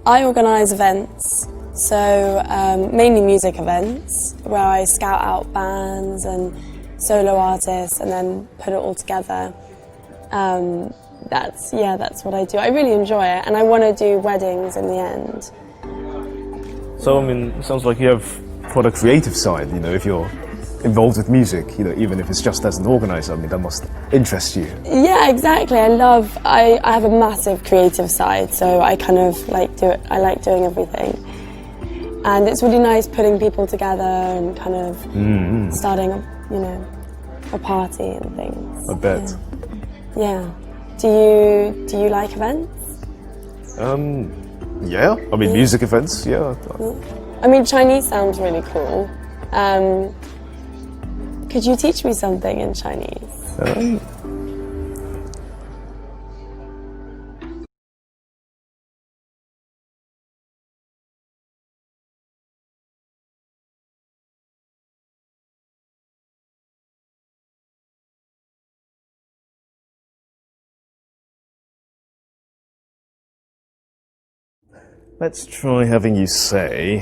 I organise events, so mainly music events, where I scout out bands and solo artists and then put it all together. That's what I do. I really enjoy it, and I want to do weddings in the end. So, I mean, it sounds like you have quite a creative side, you know, if you're involved with music, you know, even if it's just as an organizer, I mean, that must interest you. Yeah, exactly. I have a massive creative side, so I kind of like I like doing everything. And it's really nice putting people together and kind of starting, you know, a party and things. I bet. Yeah. Do you like events? Yeah. I mean, music events, yeah. I mean, Chinese sounds really cool. Could you teach me something in Chinese? Let's try having you say,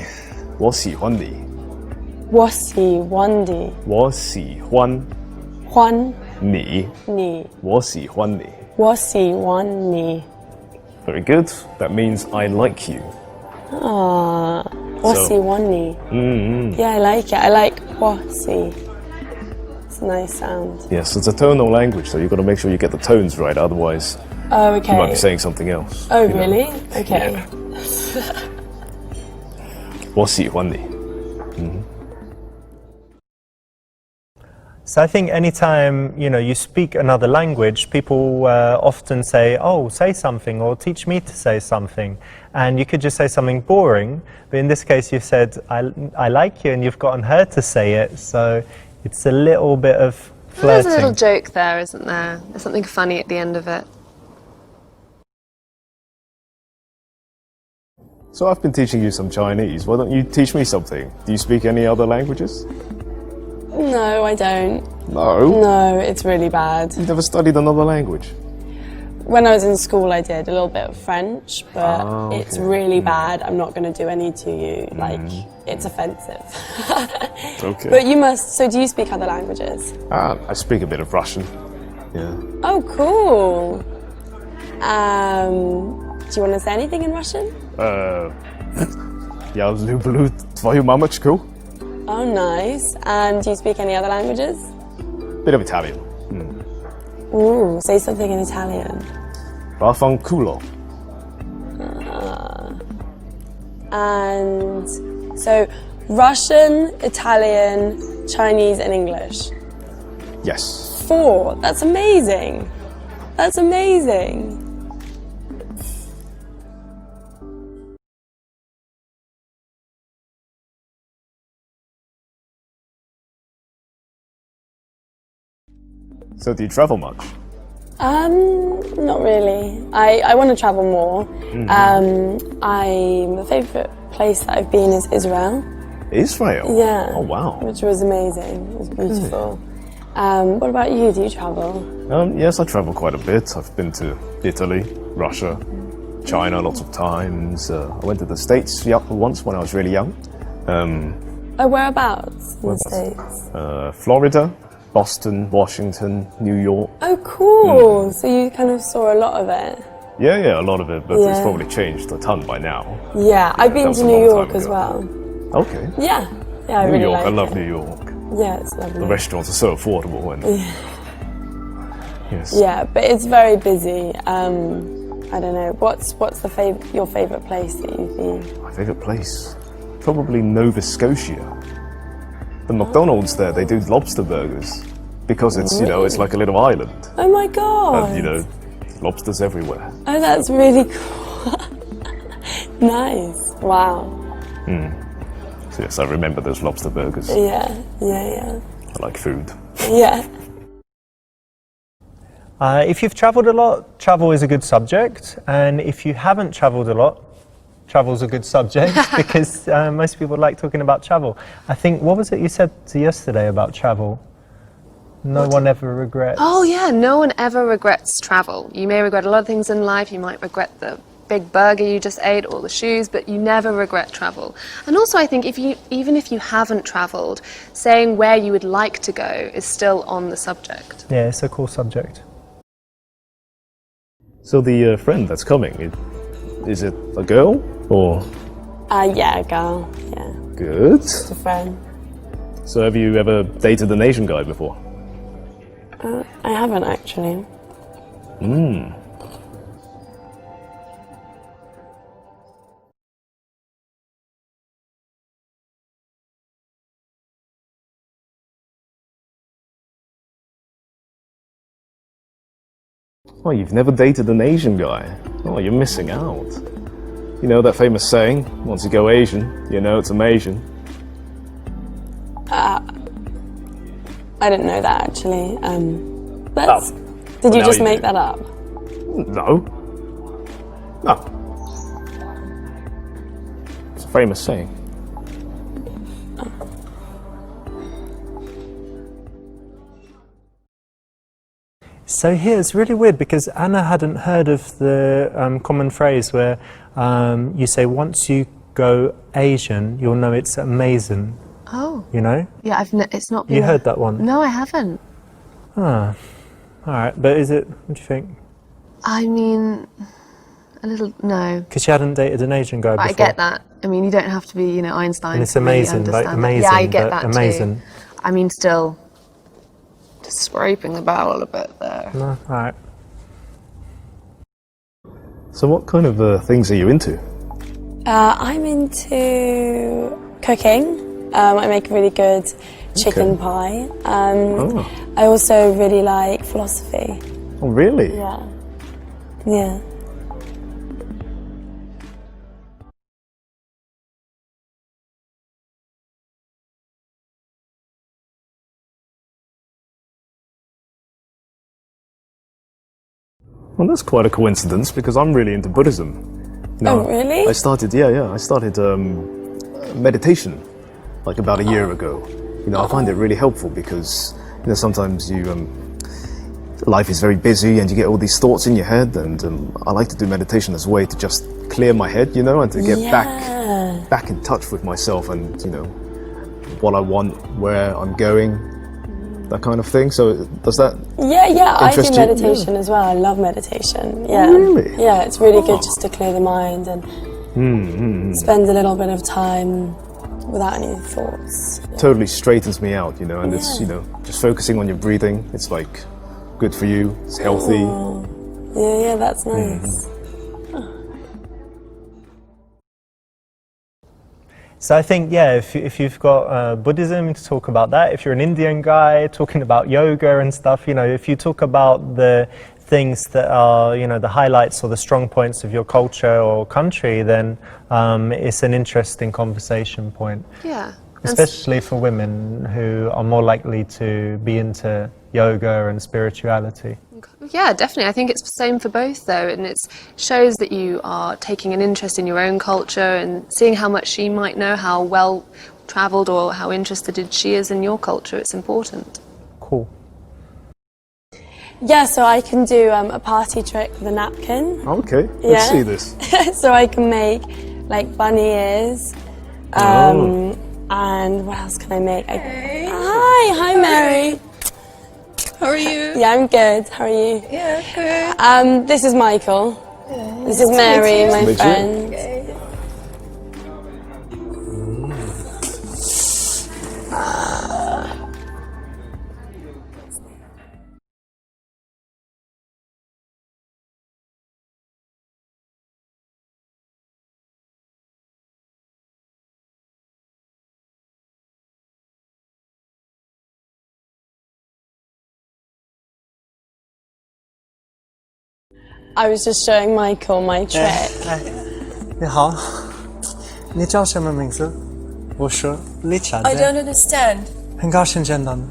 我喜欢你. 我喜欢你. 我喜欢你. 我喜欢你. 我喜欢你. Very good. That means I like you. Ah, 我喜欢你. Yeah, I like it. I like 我喜. It's a nice sound. Yes, it's a tonal language, so you've got to make sure you get the tones right, otherwise Oh, okay. you might be saying something else. Oh, really? Okay. Yeah. 我喜欢你. So I think anytime, you know, you speak another language, people often say, oh, say something, or teach me to say something. And you could just say something boring, but in this case you've said, I like you, and you've gotten her to say it, so it's a little bit of flirting. There's a little joke there, isn't there? There's something funny at the end of it. So I've been teaching you some Chinese. Why don't you teach me something? Do you speak any other languages? No, I don't. No? No, it's really bad. You've never studied another language? When I was in school, I did a little bit of French, but okay. it's really bad. I'm not going to do any to you. Like, it's offensive. Okay. But you must. So, do you speak other languages? I speak a bit of Russian. Yeah. Oh, cool. Do you want to say anything in Russian? Я люблю твою мамочку. Oh, nice. And do you speak any other languages? Bit of Italian. Ooh, say something in Italian. Vaffanculo. And so, Russian, Italian, Chinese, and English. Yes. 4. That's amazing. That's amazing. So do you travel much? Not really. I want to travel more. My favourite place that I've been is Israel. Israel? Yeah. Oh, wow. Which was amazing. It was beautiful. What about you? Do you travel? Yes, I travel quite a bit. I've been to Italy, Russia, China lots of times. I went to the States once when I was really young. Whereabouts in the States? Florida, Boston, Washington, New York. Oh, cool. So you kind of saw a lot of it. Yeah, a lot of it, but it's probably changed a ton by now. Yeah, I've been to New York as well. Okay. Yeah, I New really York, like I love it. New York. Yeah, it's lovely. The restaurants are so affordable and yes. Yeah, but it's very busy. I don't know. What's your favourite place that you've been? My favourite place? Probably Nova Scotia. The McDonald's there, they do lobster burgers because it's, you know, it's like a little island. Oh my god! And, you know, lobsters everywhere. Oh, that's really cool. Nice. Wow. So yes, I remember those lobster burgers. Yeah. I like food. Yeah. If you've travelled a lot, travel is a good subject, and if you haven't travelled a lot, travel's a good subject because most people like talking about travel. I think, what was it you said yesterday about travel? No one ever regrets. Oh yeah, no one ever regrets travel. You may regret a lot of things in life. You might regret the big burger you just ate or the shoes, but you never regret travel. And also I think even if you haven't travelled, saying where you would like to go is still on the subject. Yeah, it's a cool subject. So the friend that's coming, is it a girl or? Yeah, a girl, yeah. Good. Just a friend. So have you ever dated an Asian guy before? I haven't actually. Oh, you've never dated an Asian guy? Oh, you're missing out. You know that famous saying, once you go Asian, you know it's amazing. I didn't know that actually. Did you now just you make do. that up? No. No. It's a famous saying. So here it's really weird because Anna hadn't heard of the common phrase where you say once you go Asian, you'll know it's amazing. Oh. You know? Yeah, it's not been... You heard that one? No, I haven't. Ah, all right. But is it? What do you think? I mean, a little, no. Because you hadn't dated an Asian guy before. I get that. I mean, you don't have to be, you know, Einstein. And it's to really amazing, like understand that. amazing. Yeah, I get but that amazing. too. I mean, still, just scraping the barrel a bit there. No, all right. So what kind of things are you into? I'm into cooking. I make a really good chicken pie. I also really like philosophy. Oh, really? Yeah. Yeah. Well, that's quite a coincidence because I'm really into Buddhism. Oh, really? I started meditation like about a year ago. You know, I find it really helpful because, you know, sometimes life is very busy and you get all these thoughts in your head, and I like to do meditation as a way to just clear my head, you know, and to get back in touch with myself and, you know, what I want, where I'm going, that kind of thing. So does that Yeah, I do interest you? meditation as well. I love meditation. Yeah. Oh, really? Yeah, it's really good just to clear the mind and spend a little bit of time without any thoughts. Totally straightens me out, you know, and it's, you know, just focusing on your breathing, it's like good for you, it's healthy. Yeah, that's nice. So I think, yeah, if you've got Buddhism, to talk about that. If you're an Indian guy talking about yoga and stuff, you know, if you talk about the things that are, you know, the highlights or the strong points of your culture or country, then it's an interesting conversation point. Yeah. Especially for women who are more likely to be into yoga and spirituality. Yeah, definitely. I think it's the same for both, though, and it shows that you are taking an interest in your own culture and seeing how much she might know, how well travelled or how interested she is in your culture. It's important. Cool. Yeah, so I can do a party trick with a napkin. Okay, let's see this. So I can make like bunny ears. And what else can I make? Hi Mary. How are you? Yeah, I'm good. How are you? Yeah, good. This is Michael. This is Mary, my Meet you. friend. Okay. I was just showing Michael my trick. 你好，你叫什么名字？我是李查 I don't understand. 很高兴见到你。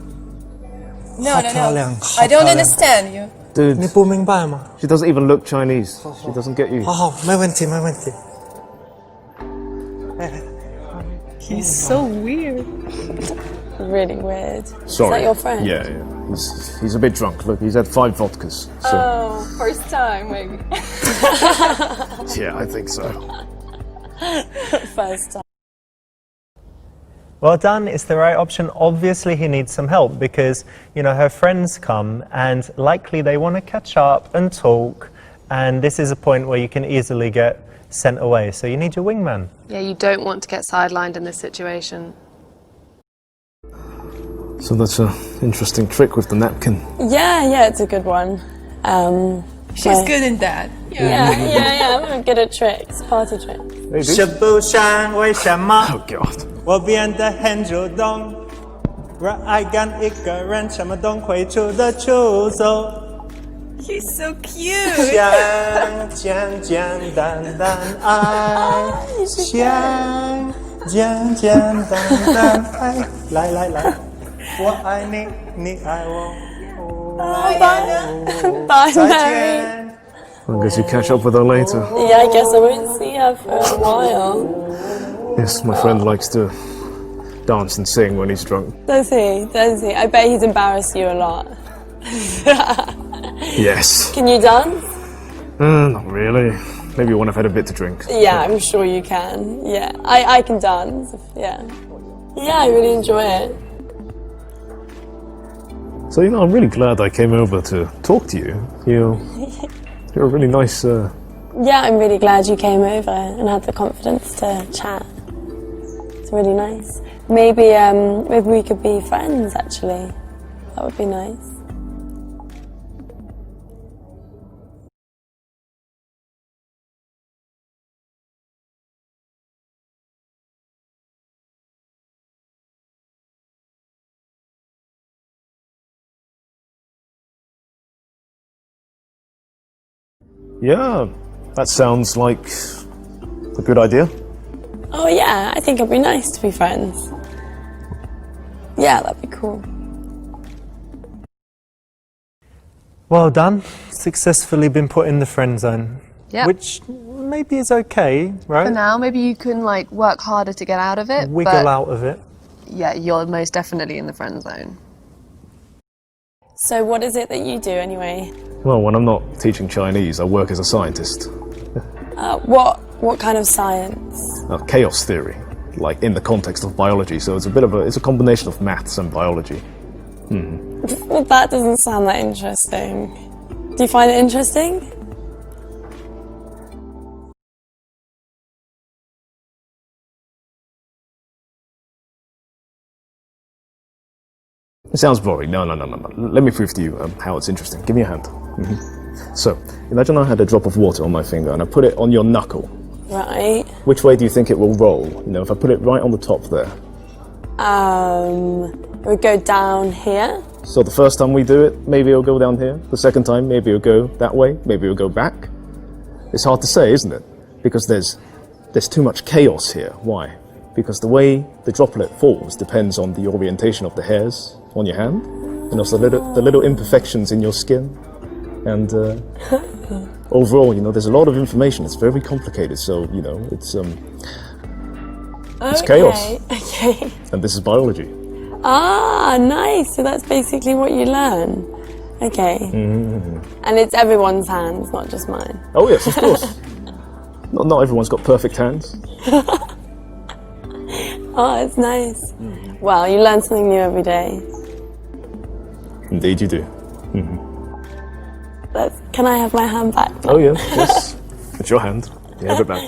No, 好 no, 漂 no. 亮， I don't 好漂亮。 understand you. ，Dude, 你不明白吗？ she doesn't even look Chinese. She doesn't get you. 好好，没问题，没问题。He's so weird. Really weird. Sorry. Is that your friend? Yeah, yeah. He's a bit drunk. Look, he's had 5 vodkas. So. Oh, first time maybe. Yeah, I think so. First time. Well done, it's the right option. Obviously he needs some help because, you know, her friends come and likely they want to catch up and talk, and this is a point where you can easily get sent away. So you need your wingman. Yeah, you don't want to get sidelined in this situation. So that's an interesting trick with the napkin. Yeah, it's a good one. She's good in that. Yeah, I'm good at tricks, party tricks. Maybe. 是不想为什么 Oh God. 我变得很主动，让爱跟一个人什么都会出的出走， He's so cute. 想简简单单爱，想简简单单爱，来来来，我爱你，你爱我， Bye, 再 Mary. 见。 I guess you catch up with her later. Yeah, I guess I won't see her for a while. Yes, my friend likes to dance and sing when he's drunk. Does he? Does he? I bet he's embarrassed you a lot. Yes. Can you dance? Not really. Maybe when I've had a bit to drink. Yeah, I'm sure you can. Yeah, I can dance. Yeah. Yeah, I really enjoy it. So, you know, I'm really glad I came over to talk to you. You're a really nice... Yeah, I'm really glad you came over and had the confidence to chat. It's really nice. Maybe we could be friends, actually. That would be nice. Yeah, that sounds like a good idea. Oh yeah, I think it'd be nice to be friends. Yeah, that'd be cool. Well done. Successfully been put in the friend zone. Yep. Which maybe is okay, right? For now, maybe you can like work harder to get out of it. Wiggle but out of it. Yeah, you're most definitely in the friend zone. So what is it that you do anyway? Well, when I'm not teaching Chinese, I work as a scientist. What kind of science? Chaos theory, like in the context of biology. So it's a combination of maths and biology. Well, that doesn't sound that interesting. Do you find it interesting? It sounds boring. No. Let me prove to you how it's interesting. Give me a hand. So, imagine I had a drop of water on my finger and I put it on your knuckle. Right. Which way do you think it will roll? You know, if I put it right on the top there. It would go down here. So the first time we do it, maybe it'll go down here. The second time, maybe it'll go that way. Maybe it'll go back. It's hard to say, isn't it? Because there's too much chaos here. Why? Because the way the droplet falls depends on the orientation of the hairs on your hand, and also the little imperfections in your skin. And overall, you know, there's a lot of information. It's very complicated. So, you know, it's chaos. Okay. And this is biology. Ah, nice. So that's basically what you learn. Okay. And it's everyone's hands, not just mine. Oh yes, of course. Not everyone's got perfect hands. Oh, it's nice. Well, you learn something new every day. Indeed you do. Can I have my hand back? Oh yeah, yes. It's your hand. You have it back.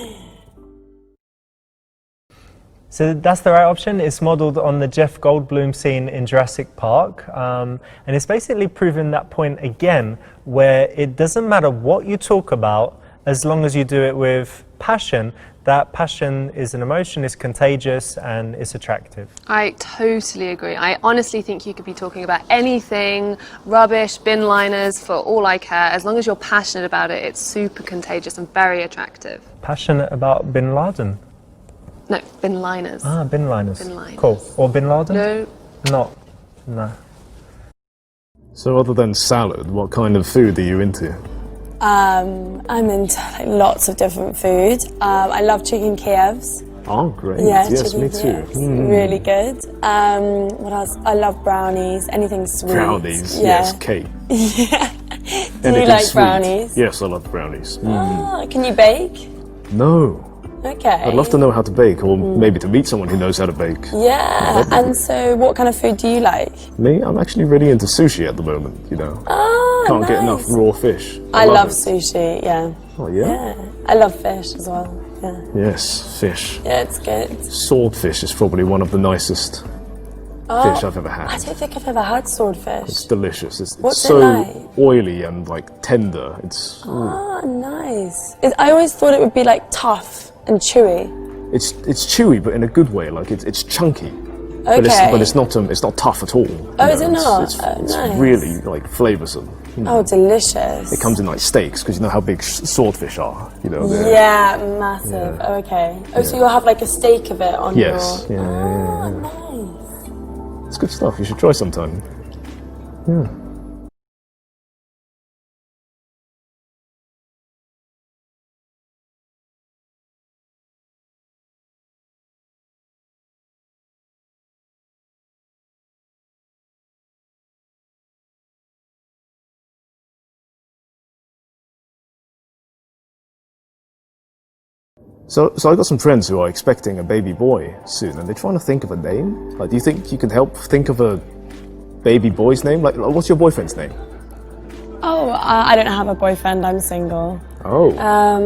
So that's the right option. It's modelled on the Jeff Goldblum scene in Jurassic Park. And it's basically proving that point again, where it doesn't matter what you talk about, as long as you do it with passion. That passion is an emotion, is contagious, and is attractive. I totally agree. I honestly think you could be talking about anything, rubbish, bin liners, for all I care. As long as you're passionate about it, it's super contagious and very attractive. Passionate about Bin Laden? No, bin liners. Ah, bin liners. Bin liners. Cool. Or Bin Laden? No. Not. No. So other than salad, what kind of food are you into? I'm into like, lots of different food. I love chicken Kievs. Oh, great. Yeah, Yes, chicken me too. yes. Really good. What else? I love brownies. Anything sweet. Brownies, Yeah. yes, cake. Yeah. Do Anything you like sweet. brownies? Yes, I love brownies. Ah, can you bake? No. Okay. I'd love to know how to bake, or maybe to meet someone who knows how to bake. Yeah. And so, what kind of food do you like? Me, I'm actually really into sushi at the moment, you know. Ah, Can't nice. get enough raw fish. I love it. sushi. Yeah. Oh, yeah? Yeah. I love fish as well. Yeah. Yes, fish. Yeah, it's good. Swordfish is probably one of the nicest fish I've ever had. I don't think I've ever had swordfish. It's delicious. It's What's so it like? oily and like tender. It's Ah, nice. I always thought it would be like tough and chewy. it's chewy, but in a good way. Like it's chunky. Okay. But it's not tough at all. Oh, is it It's- not? It's, Oh, it's nice. really like flavoursome. You know. Oh, delicious. It comes in like steaks because you know how big swordfish are. You know. they're- Yeah, massive. Yeah. Oh, okay. Oh, so you'll have like a steak of it on Yes. your... Yeah. Nice. It's good stuff. You should try sometime. Yeah. So I got some friends who are expecting a baby boy soon, and they're trying to think of a name. Like, do you think you can help think of a baby boy's name? Like, what's your boyfriend's name? Oh, I don't have a boyfriend. I'm single. Oh,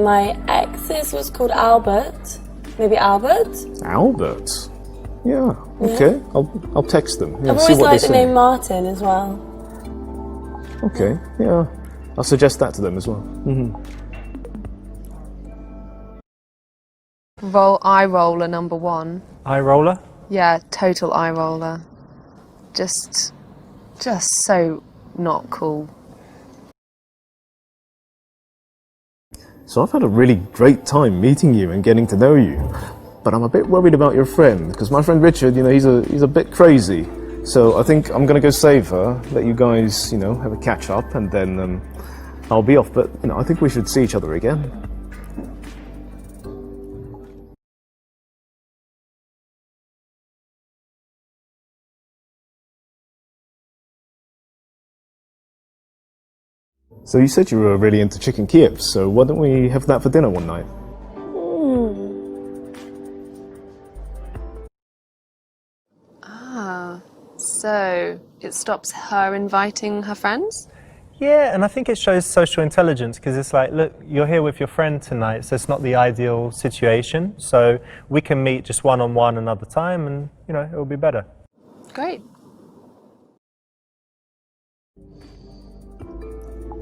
My ex's was called Albert. Maybe Albert? Albert. Yeah. Okay. I'll text them. Yeah, I've see always what liked they the say. name Martin as well. Okay. Yeah. I'll suggest that to them as well. Eye roller number one. Eye roller? Yeah, total eye roller. Just so not cool. So I've had a really great time meeting you and getting to know you, but I'm a bit worried about your friend because my friend Richard, you know, he's a bit crazy. So I think I'm gonna go save her, let you guys, you know, have a catch up, and then I'll be off. But you know, I think we should see each other again. So you said you were really into chicken Kiev, so why don't we have that for dinner one night? So it stops her inviting her friends? Yeah, and I think it shows social intelligence because it's like, look, you're here with your friend tonight, so it's not the ideal situation. So we can meet just one-on-one another time and, you know, it'll be better. Great.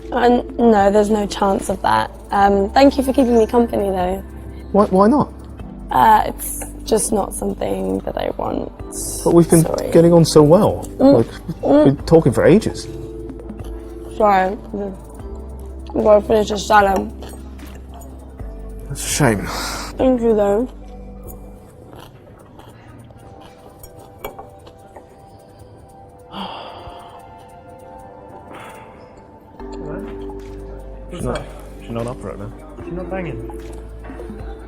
No, there's no chance of that. Thank you for keeping me company, though. Why not? It's just not something that I want. But we've been Sorry. getting on so well. Like, we've been talking for ages. Sorry. I'm going to finish the salad. That's a shame. Thank you, though. She's not up right now. You're not banging.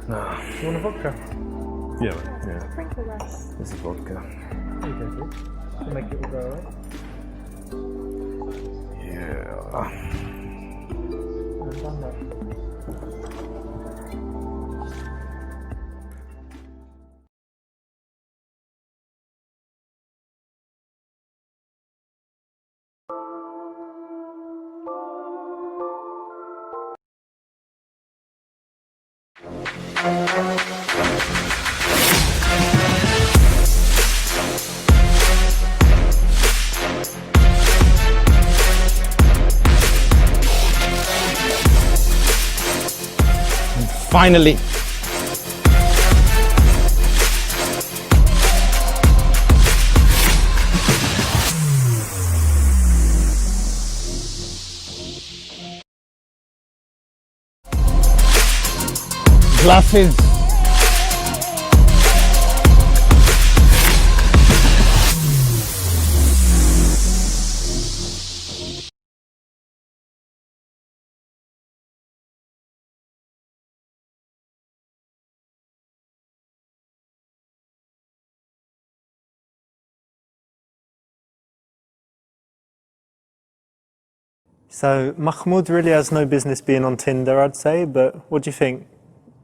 No. You want a vodka? Yeah. There's the vodka. There you go, dude. To make it all go away. Yeah. I've done that. Finally. Glasses. So Mahmoud really has no business being on Tinder, I'd say, but what do you think?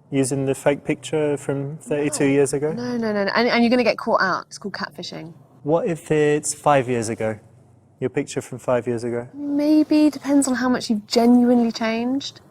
Using the fake picture from 32 years ago? No. And you're going to get caught out. It's called catfishing. What if it's 5 years ago? Your picture from 5 years ago? Maybe, depends on how much you've genuinely changed.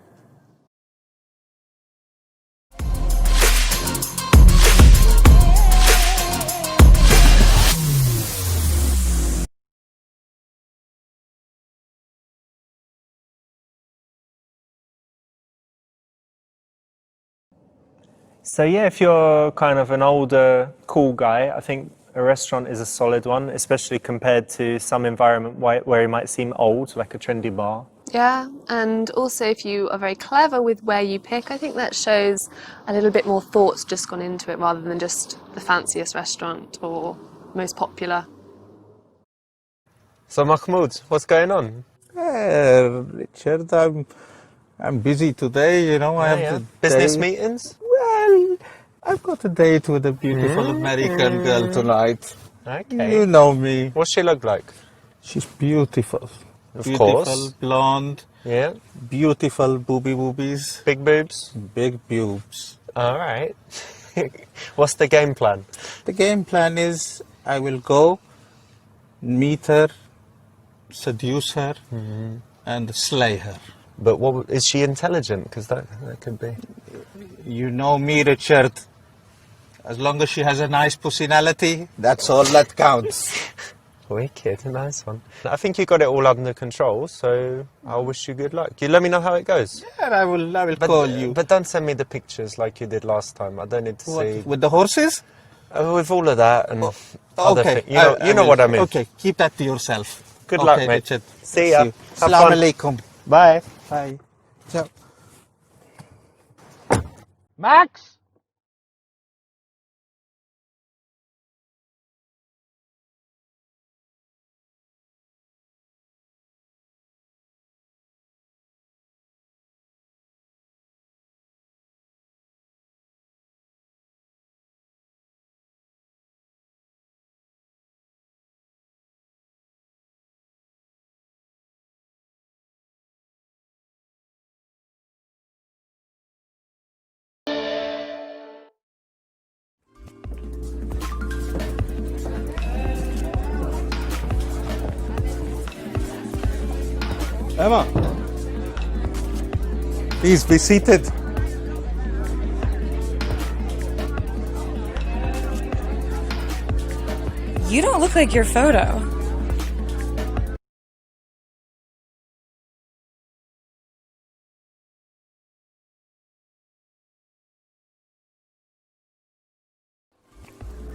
So yeah, if you're kind of an older, cool guy, I think a restaurant is a solid one, especially compared to some environment where it might seem old, like a trendy bar. Yeah, and also if you are very clever with where you pick, I think that shows a little bit more thought's just gone into it rather than just the fanciest restaurant or most popular. So Mahmoud, what's going on? Richard, I'm busy today, you know. I have the Business day. meetings? Well, I've got a date with a beautiful American girl tonight. Okay. You know me. What's she look like? She's beautiful. Of beautiful, course. blonde, Yeah. beautiful boobies, Big boobs? big boobs. All right. What's the game plan? The game plan is I will go, meet her, seduce her, and slay her. But what is she intelligent? Because that could be. You know me, Richard. As long as she has a nice personality, that's all that counts. Wicked, nice one. I think you got it all under control, so I wish you good luck. You let me know how it goes. Yeah, I will call you. But don't send me the pictures like you did last time. I don't need to see. With the horses? With all of that and other Okay. things. You know what I mean. Okay, keep that to yourself. Good luck, mate. Richard. See ya. Have Assalamu fun. alaikum. Bye. Bye. Ciao. Max? Emma, please be seated. You don't look like your photo.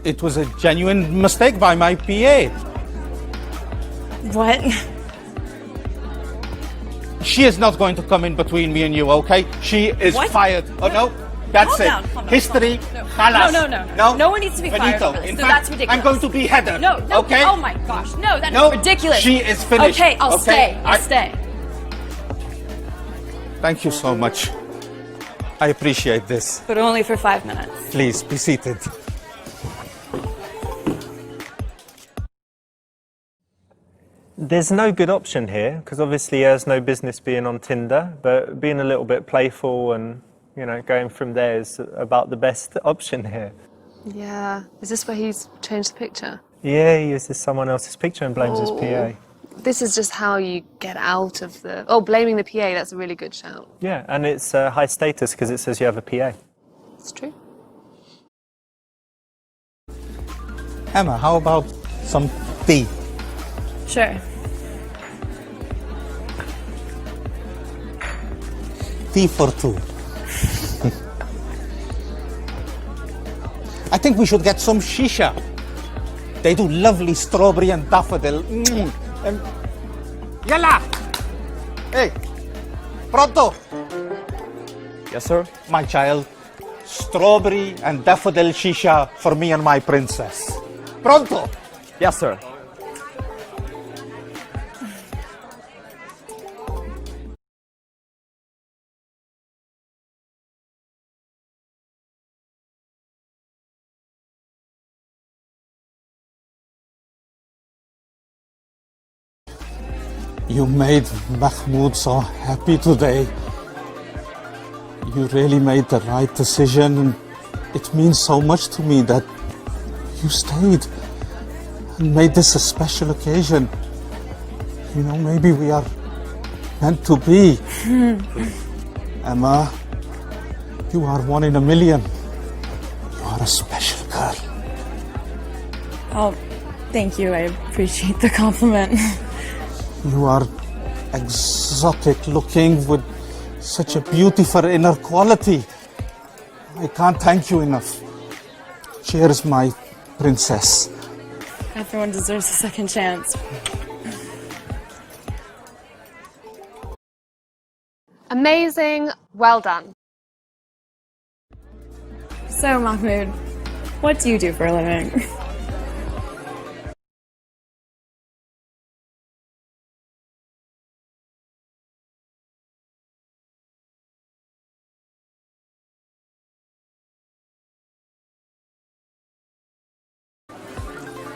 It was a genuine mistake by my PA. What? She is not going to come in between me and you, okay? She is What? fired. Oh, no? That's Calm it. down, calm down, History. calm down. Khalas. No. No one needs to be fired Finito. over this. In No, fact, that's ridiculous. I'm going to be Heather. No, Okay? Oh my gosh, no, that is No, ridiculous. she is finished. Okay, I'll Okay? stay. I'll stay. Thank you so much. I appreciate this. But only for 5 minutes. Please be seated. There's no good option here, because obviously he has no business being on Tinder, but being a little bit playful and, going from there is about the best option here. Yeah. Is this where he's changed the picture? Yeah, he uses someone else's picture and blames his PA. This is just how you get out of the... Oh, blaming the PA, that's a really good shout. Yeah, and it's high status because it says you have a PA. It's true. Emma, how about some tea? Sure. Tea for two. I think we should get some shisha. They do lovely strawberry and daffodil. Yalla! Hey, pronto! Yes, sir? My child, strawberry and daffodil shisha for me and my princess. Pronto! Yes, sir. You made Mahmoud so happy today. You really made the right decision, and it means so much to me that you stayed and made this a special occasion. You know, maybe we are meant to be. Emma, you are one in a million. You are a special girl. Oh, thank you. I appreciate the compliment. You are exotic looking with such a beautiful inner quality. I can't thank you enough. Cheers, my princess. Everyone deserves a second chance. Amazing. Well done. So, Mahmoud, what do you do for a living?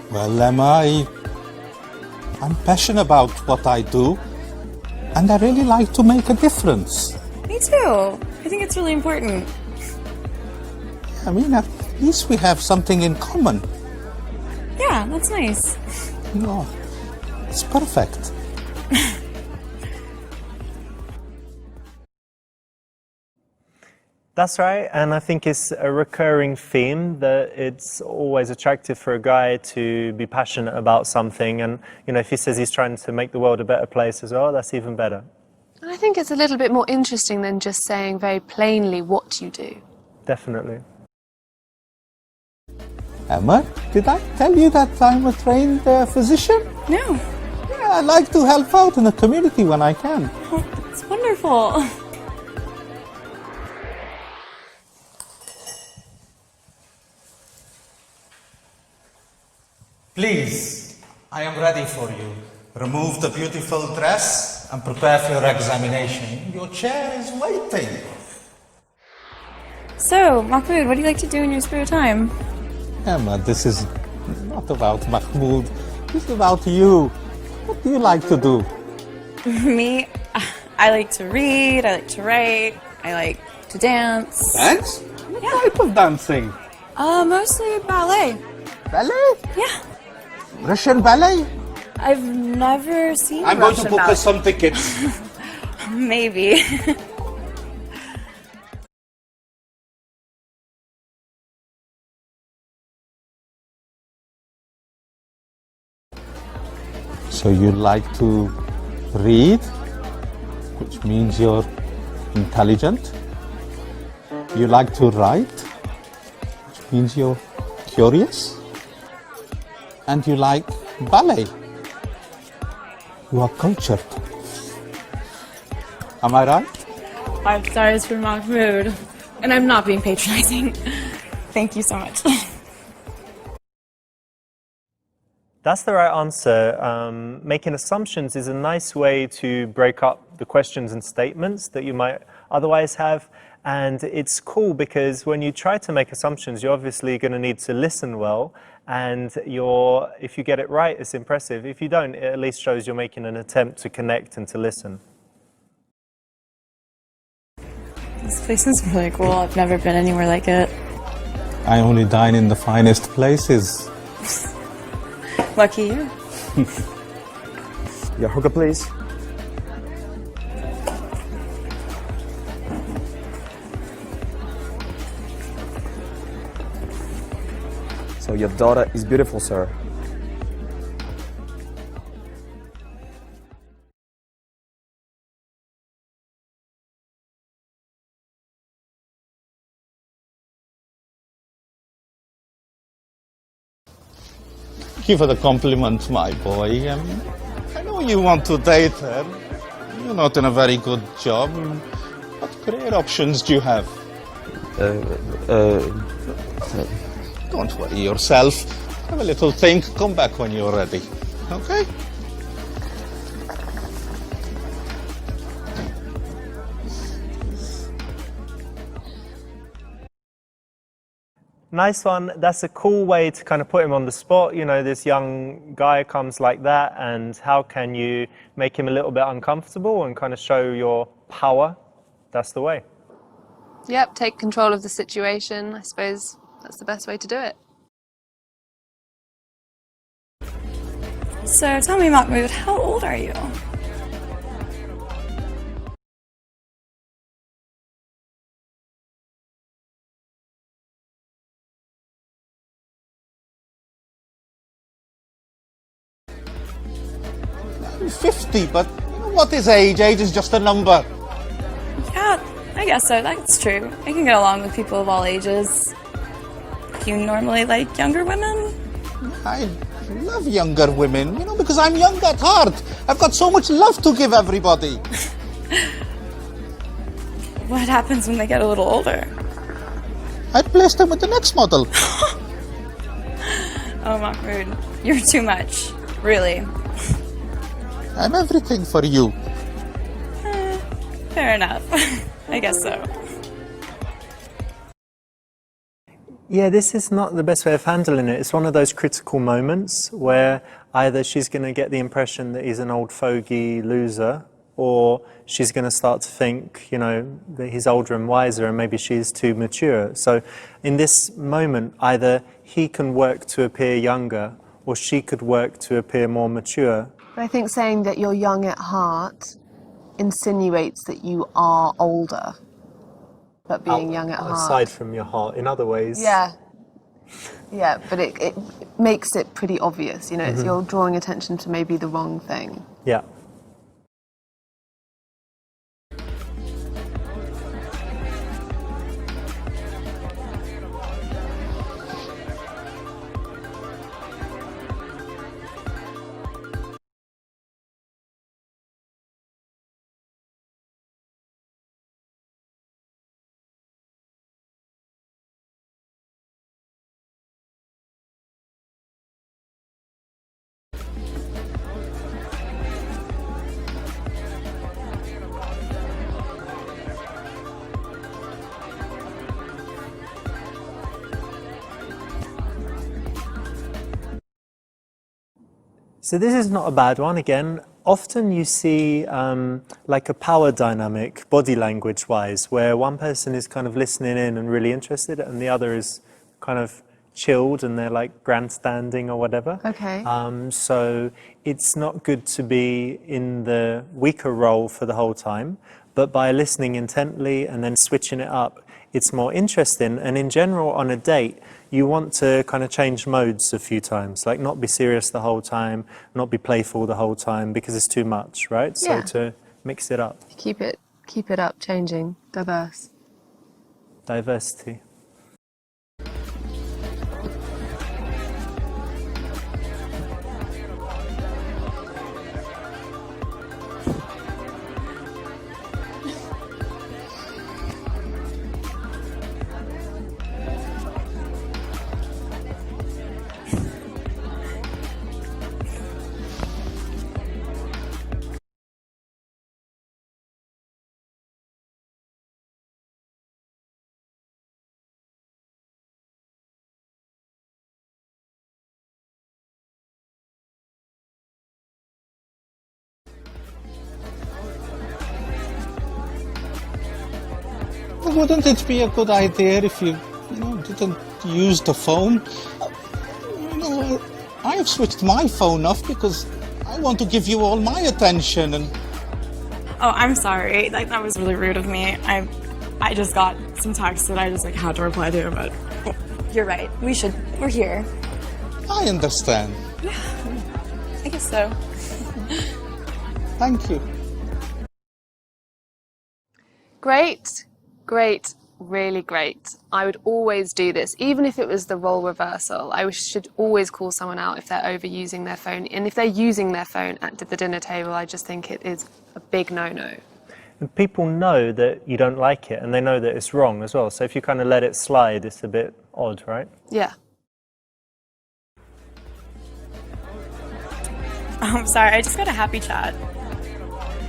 Well, Emma, I'm passionate about what I do, and I really like to make a difference. Me too. I think it's really important. I mean, at least we have something in common. Yeah, that's nice. No, it's perfect. That's right, and I think it's a recurring theme that it's always attractive for a guy to be passionate about something, and you know, if he says he's trying to make the world a better place as well, that's even better. And I think it's a little bit more interesting than just saying very plainly what you do. Definitely. Emma, did I tell you that I'm a trained physician? No. Yeah, I like to help out in the community when I can. Oh, it's wonderful. Please, I am ready for you. Remove the beautiful dress and prepare for your examination. Your chair is waiting. So, Mahmoud, what do you like to do in your spare time? Emma, this is not about Mahmoud. This is about you. What do you like to do? Me? I like to read, I like to write, I like to dance. Dance? What type of dancing? Mostly ballet. Ballet? Yeah. Russian ballet? I've never seen I'm going Russian to book ballet. us some tickets. Maybe. So you like to read, which means you're intelligent. You like to write, which means you're curious. And you like ballet. You are cultured. Am I right? 5 stars for Mahmoud. And I'm not being patronizing. Thank you so much. That's the right answer. Making assumptions is a nice way to break up the questions and statements that you might otherwise have. And it's cool because when you try to make assumptions, you're obviously going to need to listen well. And if you get it right, it's impressive. If you don't, it at least shows you're making an attempt to connect and to listen. This place is really cool. I've never been anywhere like it. I only dine in the finest places. Lucky you. Your hookah, please. So your daughter is beautiful, sir. Thank you for the compliment, my boy. I know you want to date her. You're not in a very good job. What career options do you have? Don't worry yourself. Have a little think. Come back when you're ready. Okay? Nice one. That's a cool way to kind of put him on the spot. You know, this young guy comes like that, and how can you make him a little bit uncomfortable and kind of show your power? That's the way. Yep, take control of the situation. I suppose that's the best way to do it. So tell me, Mahmoud, how old are you? I'm 50, but you know, what is age? Age is just a number. Yeah, I guess so. That's true. I can get along with people of all ages. Do you normally like younger women? I love younger women, you know, because I'm young at heart. I've got so much love to give everybody. What happens when they get a little older? I'd place them with the next model. Oh, Mahmoud, you're too much. Really. I'm everything for you. Fair enough. I guess so. Yeah, this is not the best way of handling it. It's one of those critical moments where either she's going to get the impression that he's an old fogey loser, or she's going to start to think, you know, that he's older and wiser and maybe she's too mature. So in this moment, either he can work to appear younger or she could work to appear more mature. But I think saying that you're young at heart insinuates that you are older, but being young at heart. Aside from your heart, in other ways. Yeah. Yeah, but it makes it pretty obvious, you know, it's you're drawing attention to maybe the wrong thing. Yeah. So this is not a bad one. Again, often you see like a power dynamic, body language-wise, where one person is kind of listening in and really interested, and the other is kind of chilled and they're like grandstanding or whatever. Okay. So it's not good to be in the weaker role for the whole time, but by listening intently and then switching it up, it's more interesting. And in general, on a date, you want to kind of change modes a few times, like not be serious the whole time, not be playful the whole time, because it's too much, right? Yeah. So to mix it up. Keep it up, changing, diverse. Diversity. Wouldn't it be a good idea if you didn't use the phone? You know, I've switched my phone off because I want to give you all my attention and... Oh, I'm sorry. That was really rude of me. I just got some text that I just had to reply to, but you're right. We're here. I understand. I guess so. Thank you. Great, great, really great. I would always do this, even if it was the role reversal. I should always call someone out if they're overusing their phone. And if they're using their phone at the dinner table, I just think it is a big no-no. And people know that you don't like it, and they know that it's wrong as well. So if you kind of let it slide, it's a bit odd, right? Yeah. I'm sorry, I just got a happy chat.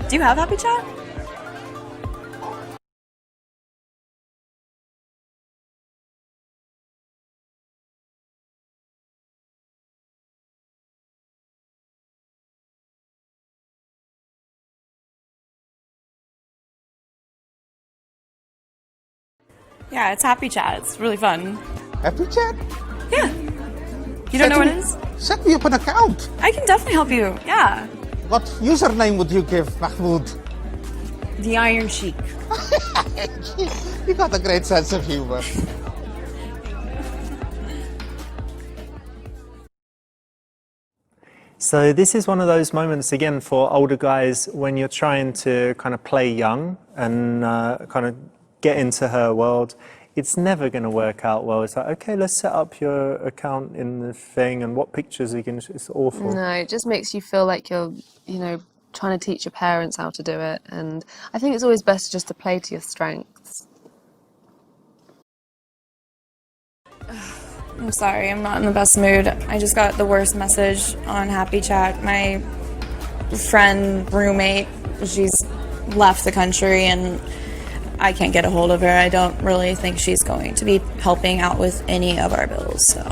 Do you have happy chat? Yeah, it's Happy Chat. It's really fun. Happy chat? Yeah. You don't know what it is? Set me up an account. I can definitely help you. Yeah. What username would you give Mahmoud? The Iron Sheik. You got a great sense of humor. So this is one of those moments, again, for older guys when you're trying to kind of play young and kind of get into her world. It's never going to work out well. It's like, okay, let's set up your account in the thing and what pictures are you going to... It's awful. No, it just makes you feel like you're, trying to teach your parents how to do it. And I think it's always best just to play to your strengths. I'm sorry, I'm not in the best mood. I just got the worst message on Happy Chat. My friend, roommate, she's left the country and I can't get a hold of her. I don't really think she's going to be helping out with any of our bills, so.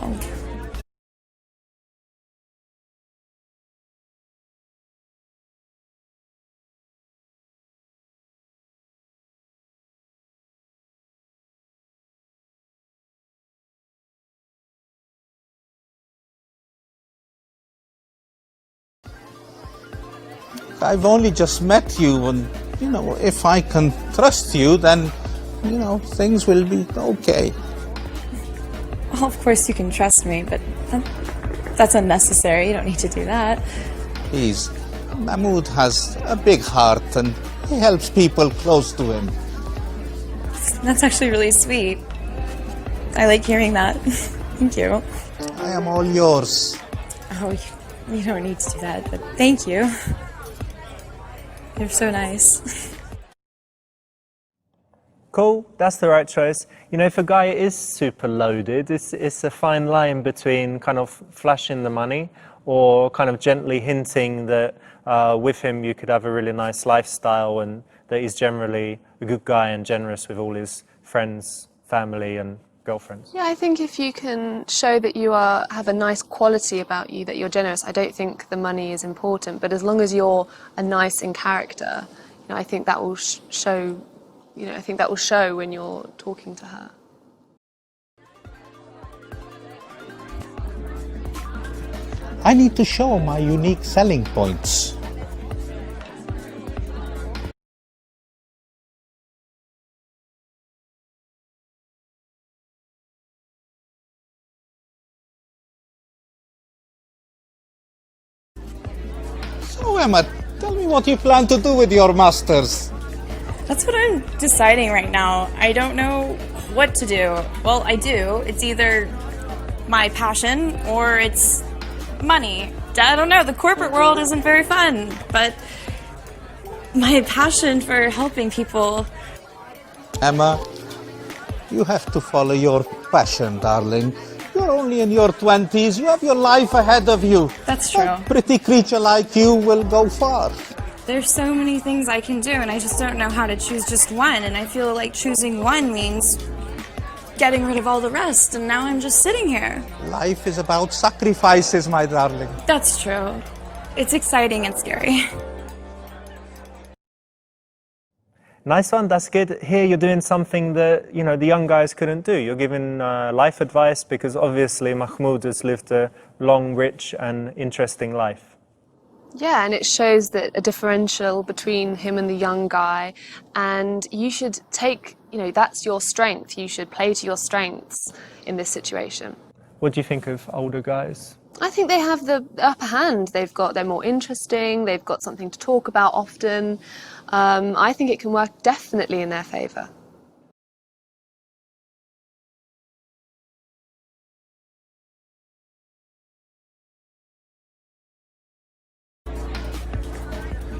I've only just met you, and, if I can trust you, then, things will be okay. Well, of course you can trust me, but that's unnecessary. You don't need to do that. Please, Mahmoud has a big heart, and he helps people close to him. That's actually really sweet. I like hearing that. Thank you. I am all yours. Oh, you don't need to do that, but thank you. You're so nice. Cool, that's the right choice. If a guy is super loaded, it's a fine line between kind of flashing the money or kind of gently hinting that with him you could have a really nice lifestyle and that he's generally a good guy and generous with all his friends, family and girlfriends. Yeah, I think if you can show that you have a nice quality about you, that you're generous, I don't think the money is important. But as long as you're a nice in character, I think that will show. I think that will show when you're talking to her. I need to show my unique selling points. So, Emma, tell me what you plan to do with your masters. That's what I'm deciding right now. I don't know what to do. Well, I do. It's either my passion or it's money. I don't know. The corporate world isn't very fun, but my passion for helping people. Emma, you have to follow your passion, darling. You're only in your 20s. You have your life ahead of you. That's true. A pretty creature like you will go far. There's so many things I can do, and I just don't know how to choose just one. And I feel like choosing one means getting rid of all the rest, and now I'm just sitting here. Life is about sacrifices, my darling. That's true. It's exciting and scary. Nice one, that's good. Here you're doing something that, the young guys couldn't do. You're giving life advice because obviously Mahmoud has lived a long, rich and interesting life. Yeah, and it shows that a differential between him and the young guy, and you should take, that's your strength. You should play to your strengths in this situation. What do you think of older guys? I think they have the upper hand. They're more interesting, they've got something to talk about often. I think it can work definitely in their favour.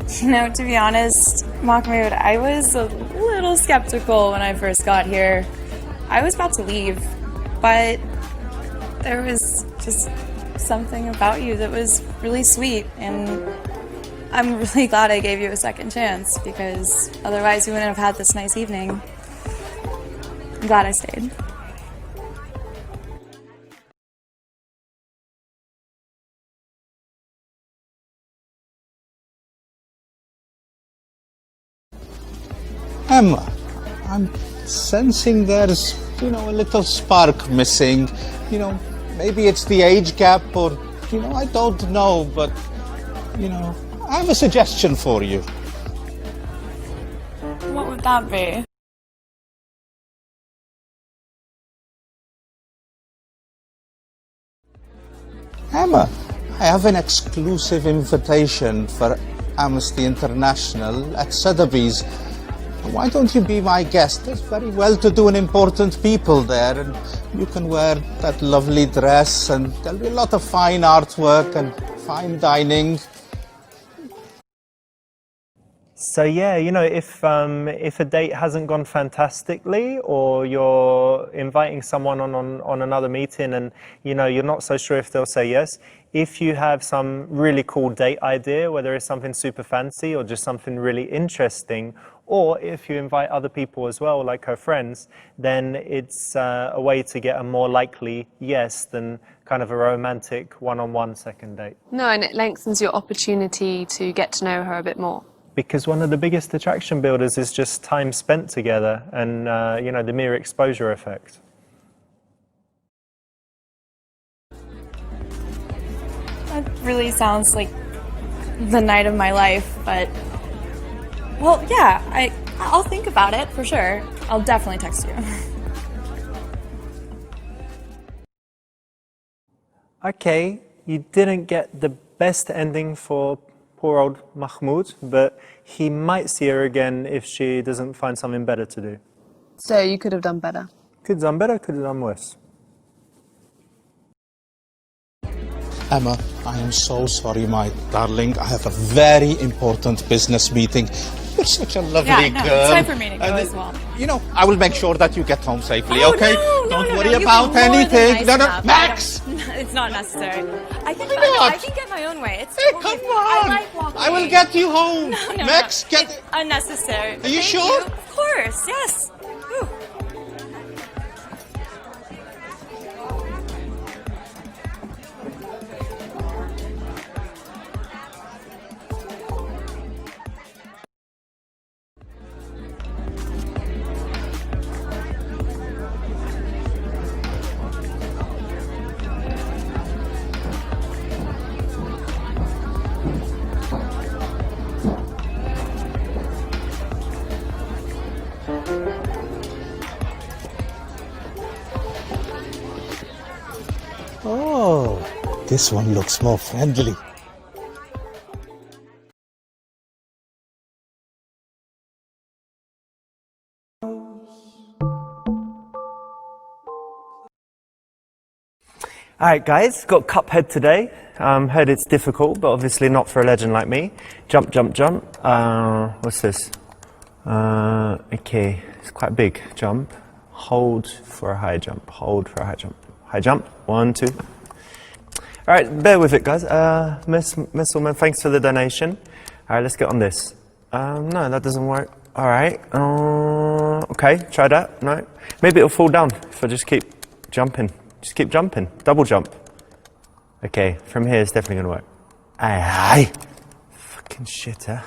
To be honest, Mahmoud, I was a little skeptical when I first got here. I was about to leave, but there was just something about you that was really sweet, and I'm really glad I gave you a second chance, because otherwise we wouldn't have had this nice evening. I'm glad I stayed. Emma, I'm sensing there's, a little spark missing. Maybe it's the age gap or, I don't know, but, I have a suggestion for you. What would that be? Emma, I have an exclusive invitation for Amnesty International at Sotheby's. Why don't you be my guest? There's very well-to-do and important people there, and you can wear that lovely dress, and there'll be a lot of fine artwork and fine dining. So yeah, if a date hasn't gone fantastically, or you're inviting someone on another meeting, and you're not so sure if they'll say yes, if you have some really cool date idea, whether it's something super fancy or just something really interesting, or if you invite other people as well, like her friends, then it's a way to get a more likely yes than kind of a romantic one-on-one second date. No, and it lengthens your opportunity to get to know her a bit more. Because one of the biggest attraction builders is just time spent together and, the mere exposure effect. That really sounds like the night of my life, but... Well, yeah, I'll think about it, for sure. I'll definitely text you. Okay, you didn't get the best ending for poor old Mahmoud, but he might see her again if she doesn't find something better to do. So you could have done better. Could have done better, could have done worse. Emma, I am so sorry, my darling. I have a very important business meeting. You're such a lovely girl. It's time for me to go as well. I will make sure that you get home safely, okay? No, Don't worry you've about been more than anything. nice No, enough. Max! It's not necessary. I can not? get my own way. It's Hey, totally come fine. on! I like walking. I will get you home. No, Max, no. get... It's unnecessary. Are you Thank sure? You. Of course, yes. Whew. Oh, this one looks more friendly. Alright guys, got Cuphead today. Heard it's difficult, but obviously not for a legend like me. Jump, jump, jump. What's this? Okay, it's quite big. Jump. Hold for a high jump. Hold for a high jump. High jump. 1, 2. Alright, bear with it guys. Miss Woman, thanks for the donation. Alright, let's get on this. No, that doesn't work. Alright. Okay, try that. No. Maybe it'll fall down if I just keep jumping. Just keep jumping. Double jump. Okay, from here it's definitely gonna work. Aye. Fucking shit, huh?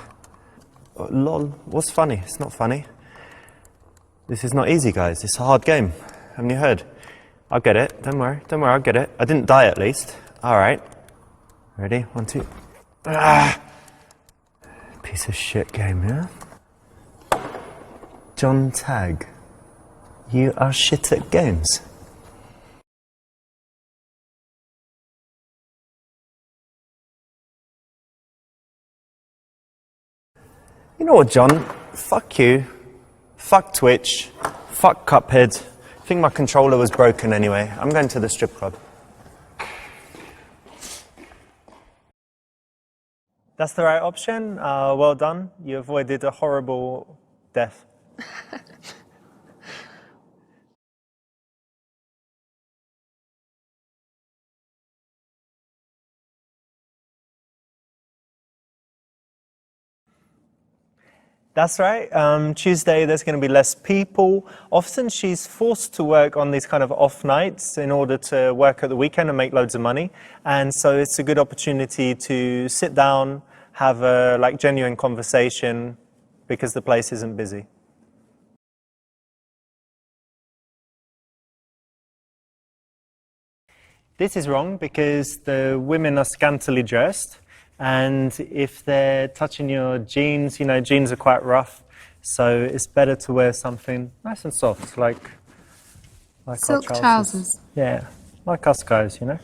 Oh, lol. What's funny? It's not funny. This is not easy, guys. It's a hard game. Haven't you heard? I'll get it. Don't worry. Don't worry, I'll get it. I didn't die at least. Alright. Ready? 1, 2. Ah! Piece of shit game, yeah? John Tag. You are shit at games. You know what, John? Fuck you. Fuck Twitch. Fuck Cuphead. I think my controller was broken anyway. I'm going to the strip club. That's the right option. Well done. You avoided a horrible death. That's right. Tuesday, there's going to be less people. Often she's forced to work on these kind of off nights in order to work at the weekend and make loads of money. And so it's a good opportunity to sit down, have a genuine conversation because the place isn't busy. This is wrong because the women are scantily dressed, and if they're touching your jeans, you know, jeans are quite rough, so it's better to wear something nice and soft, like Silk our trousers. Yeah, like us guys, you know.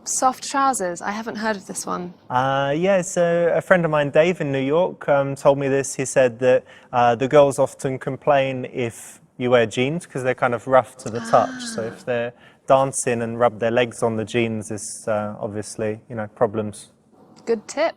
Soft trousers. I haven't heard of this one. Yeah, so a friend of mine, Dave, in New York, told me this. He said that the girls often complain if you wear jeans because they're kind of rough to the touch. So if they're dancing and rub their legs on the jeans, it's obviously, you know, problems. Good tip.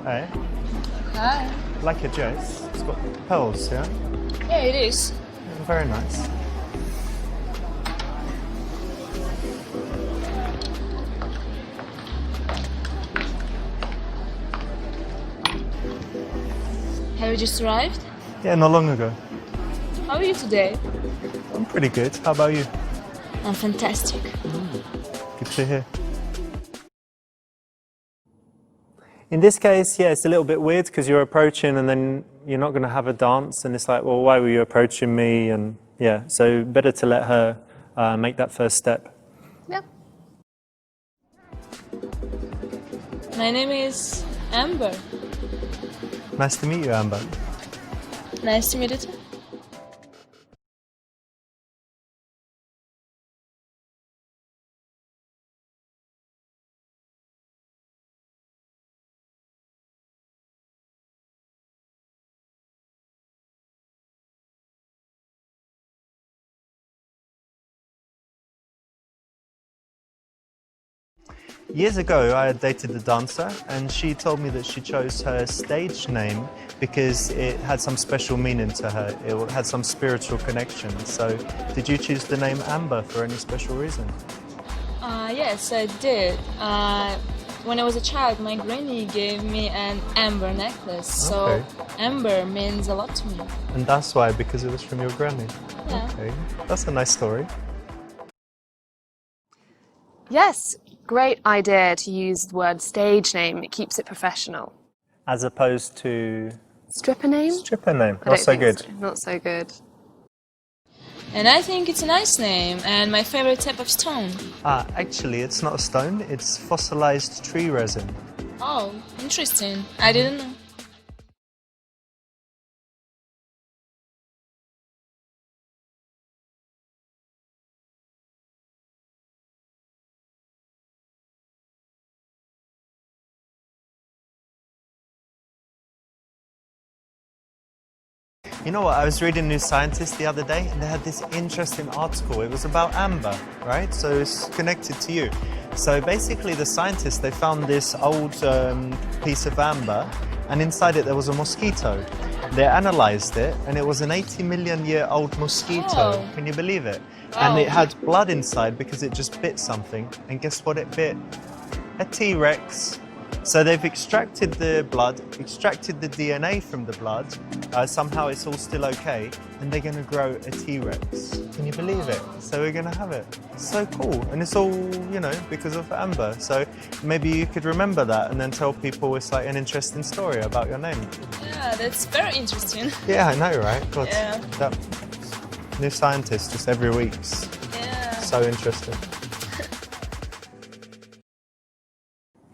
Hey, Hi. like your dress. It's got pearls, yeah? Yeah, it is. Very nice. Have you just arrived? Yeah, not long ago. How are you today? I'm pretty good. How about you? I'm fantastic. Good to hear. In this case, yeah, it's a little bit weird because you're approaching and then you're not going to have a dance, and it's like, well, why were you approaching me? And yeah, so better to let her make that first step. Yeah. My name is Amber. Nice to meet you, Amber. Nice to meet you too. Years ago, I had dated a dancer, and she told me that she chose her stage name because it had some special meaning to her. It had some spiritual connection. So, did you choose the name Amber for any special reason? Yes, I did. When I was a child, my granny gave me an amber necklace. So Okay. amber means a lot to me. And that's why, because it was from your granny. Yeah. Okay, that's a nice story. Yes, great idea to use the word stage name. It keeps it professional. As opposed to Stripper name? stripper name. I Not don't so think good. so. Not so good. And I think it's a nice name and my favorite type of stone. Actually, it's not a stone. It's fossilized tree resin. Oh, interesting. I didn't know. You know what? I was reading New Scientist the other day, and they had this interesting article. It was about amber, right? So it's connected to you. So basically, the scientists, they found this old piece of amber, and inside it there was a mosquito. They analyzed it, and it was an 80 million year old mosquito. Oh. Can you believe it? Wow. And it had blood inside because it just bit something. And guess what it bit? A T-Rex. So they've extracted the blood, extracted the DNA from the blood. Somehow it's all still okay, and they're going to grow a T-Rex. Can you believe it? So we're going to have it. So cool. And it's all, you know, because of Amber. So maybe you could remember that and then tell people it's like an interesting story about your name. Yeah, that's very interesting. Yeah, I know, right? God, Yeah. that New Scientist just every week's Yeah. so interesting.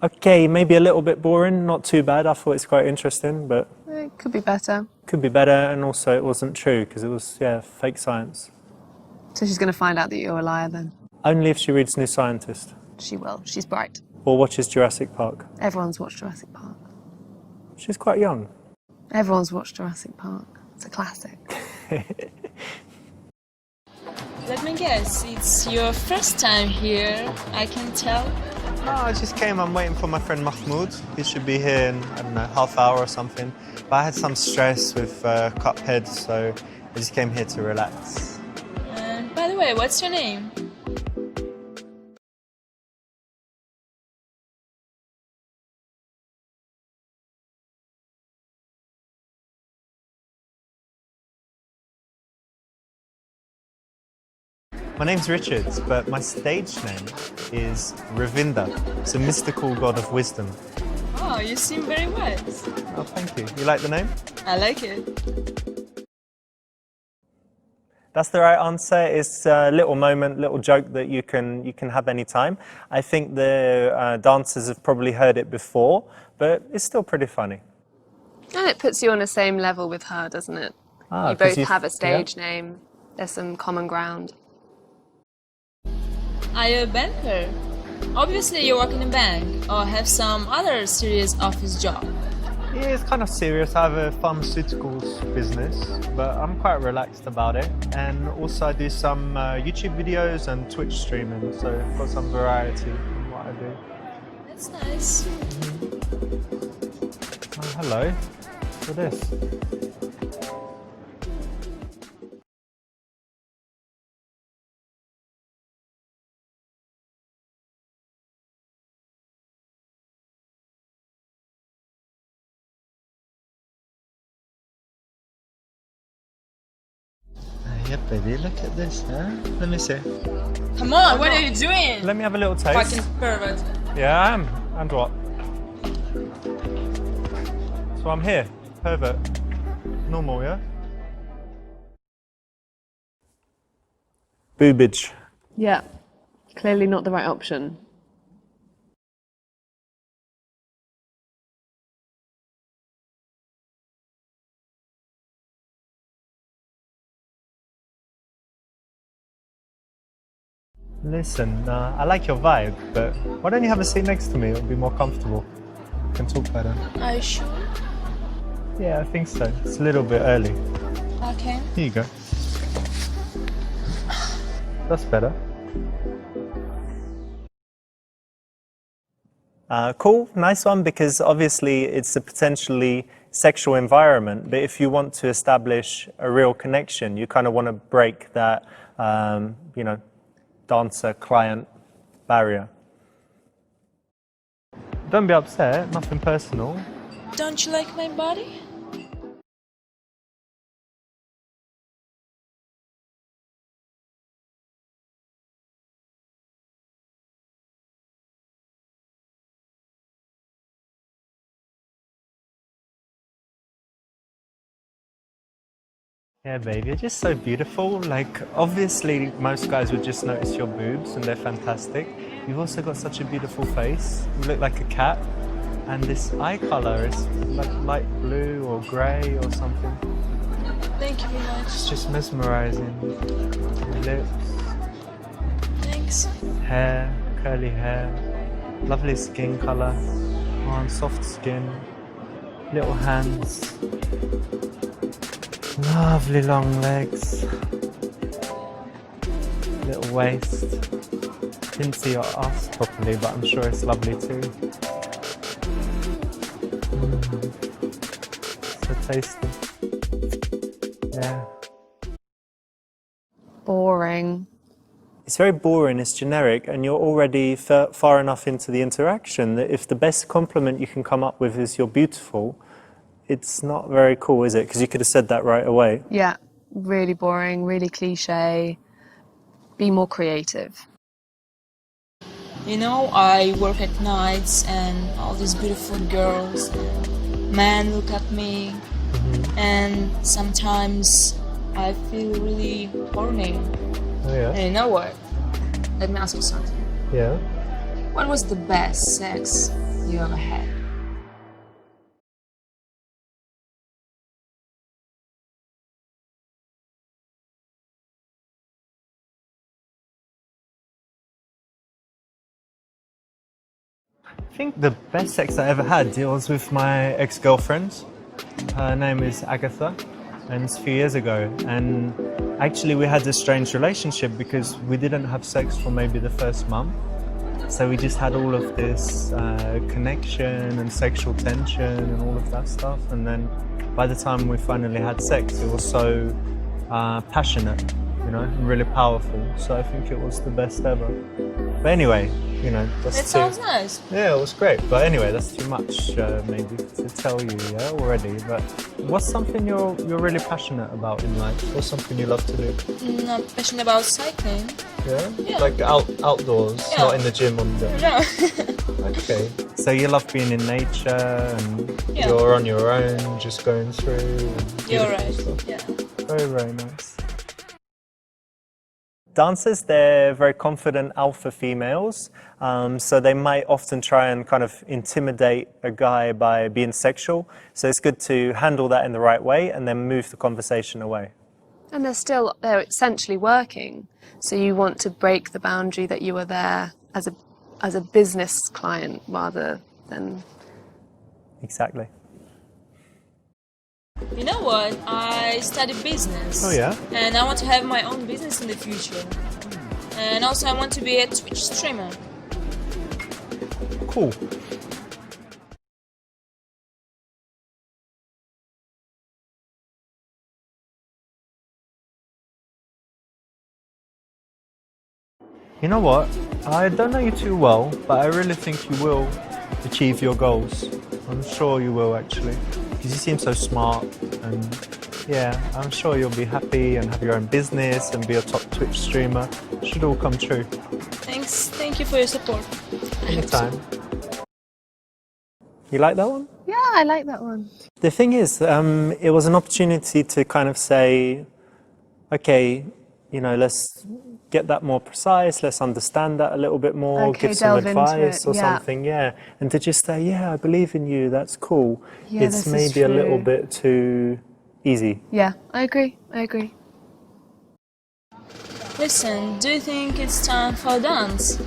Okay, maybe a little bit boring, not too bad. I thought it's quite interesting, but It could be better. could be better. And also it wasn't true because it was, yeah, fake science. So she's going to find out that you're a liar then. Only if she reads New Scientist She will. She's bright. or watches Jurassic Park. Everyone's watched Jurassic Park. She's quite young. Everyone's watched Jurassic Park. It's a classic. Let me guess, it's your first time here, I can tell. No, I just came. I'm waiting for my friend Mahmoud. He should be here in, I don't know, half hour or something. But I had some stress with Cuphead, so I just came here to relax. And by the way, what's your name? My name's Richard, but my stage name is Ravinda. It's a mystical god of wisdom. Oh, you seem very wise. Oh, thank you. You like the name? I like it. That's the right answer. It's a little moment, little joke that you can have any time. I think the dancers have probably heard it before, but it's still pretty funny. And it puts you on the same level with her, doesn't it? Ah, You 'cause both you- have a stage yeah. name. There's some common ground. Are you a banker? Obviously you work in a bank or have some other serious office job. Yeah, it's kind of serious. I have a pharmaceuticals business, but I'm quite relaxed about it. And also I do some YouTube videos and Twitch streaming, so I've got some variety in what I do. That's nice. Oh, hello. What's this? Yeah, baby, look at this, huh? Let me see. Come on, what are you doing? Let me have a little taste. Fucking pervert. Yeah, I am. And what? So I'm here. Pervert. Normal, yeah? Boobage. Yeah, clearly not the right option. Listen, I like your vibe, but why don't you have a seat next to me? It'll be more comfortable. We can talk better. Are you sure? Yeah, I think so. It's a little bit early. Okay. Here you go. That's better. Cool, nice one, because obviously it's a potentially sexual environment, but if you want to establish a real connection, you kind of want to break that, you know, dancer-client barrier. Don't be upset, nothing personal. Don't you like my body? Yeah, babe, you're just so beautiful. Like, obviously, most guys would just notice your boobs, and they're fantastic. You've also got such a beautiful face. You look like a cat. And this eye color is like light blue or grey or something. Thank you very much. It's just mesmerizing. Your lips, Thanks. hair, curly hair, lovely skin color, on soft skin, little hands. Lovely long legs, little waist. Didn't see your ass properly, but I'm sure it's lovely too. So tasty. Yeah. Boring. It's very boring, it's generic, and you're already far enough into the interaction that if the best compliment you can come up with is you're beautiful, it's not very cool, is it? Because you could have said that right away. Yeah, really boring, really cliche. Be more creative. You know, I work at nights and all these beautiful girls, men look at me, and sometimes I feel really horny. Oh yeah? And you know what? Let me ask you something. Yeah. What was the best sex you ever had? I think the best sex I ever had, it was with my ex-girlfriend. Her name is Agatha. and it's a few years ago. And actually we had this strange relationship because we didn't have sex for maybe the first month. So we just had all of this connection and sexual tension and all of that stuff. And then by the time we finally had sex, it was so passionate, you know, and really powerful. So I think it was the best ever. But anyway, you know, that's That sounds nice. Yeah, it was great. But anyway, that's too much maybe to tell you, yeah, already. But what's something you're really passionate about in life? What's something you love to do? I'm passionate about cycling. Yeah? Yeah. Like outdoors, Yeah. not in the gym on the... No. Okay. So you love being in nature and Yeah. you're on your own, just going through. And You're beautiful right. stuff. Yeah. Very, very nice. Dancers, they're very confident alpha females, so they might often try and kind of intimidate a guy by being sexual. So it's good to handle that in the right way and then move the conversation away. And they're essentially working. So you want to break the boundary that you are there as a business client rather than... Exactly. You know what? I studied business. Oh yeah? And I want to have my own business in the future. And also I want to be a Twitch streamer. Cool. You know what? I don't know you too well, but I really think you will achieve your goals. I'm sure you will, actually. Because you seem so smart, and yeah, I'm sure you'll be happy and have your own business and be a top Twitch streamer. It should all come true. Thanks. Thank you for your support. Anytime. You like that one? Yeah, I like that one. The thing is, it was an opportunity to kind of say, okay, you know, let's get that more precise, let's understand that a little bit more, Okay, give some delve into advice it, or yeah. something, yeah. And to just say, yeah, I believe in you, that's cool. Yeah, it's this is maybe a little true. bit too easy. Yeah, I agree. Listen, do you think it's time for a dance?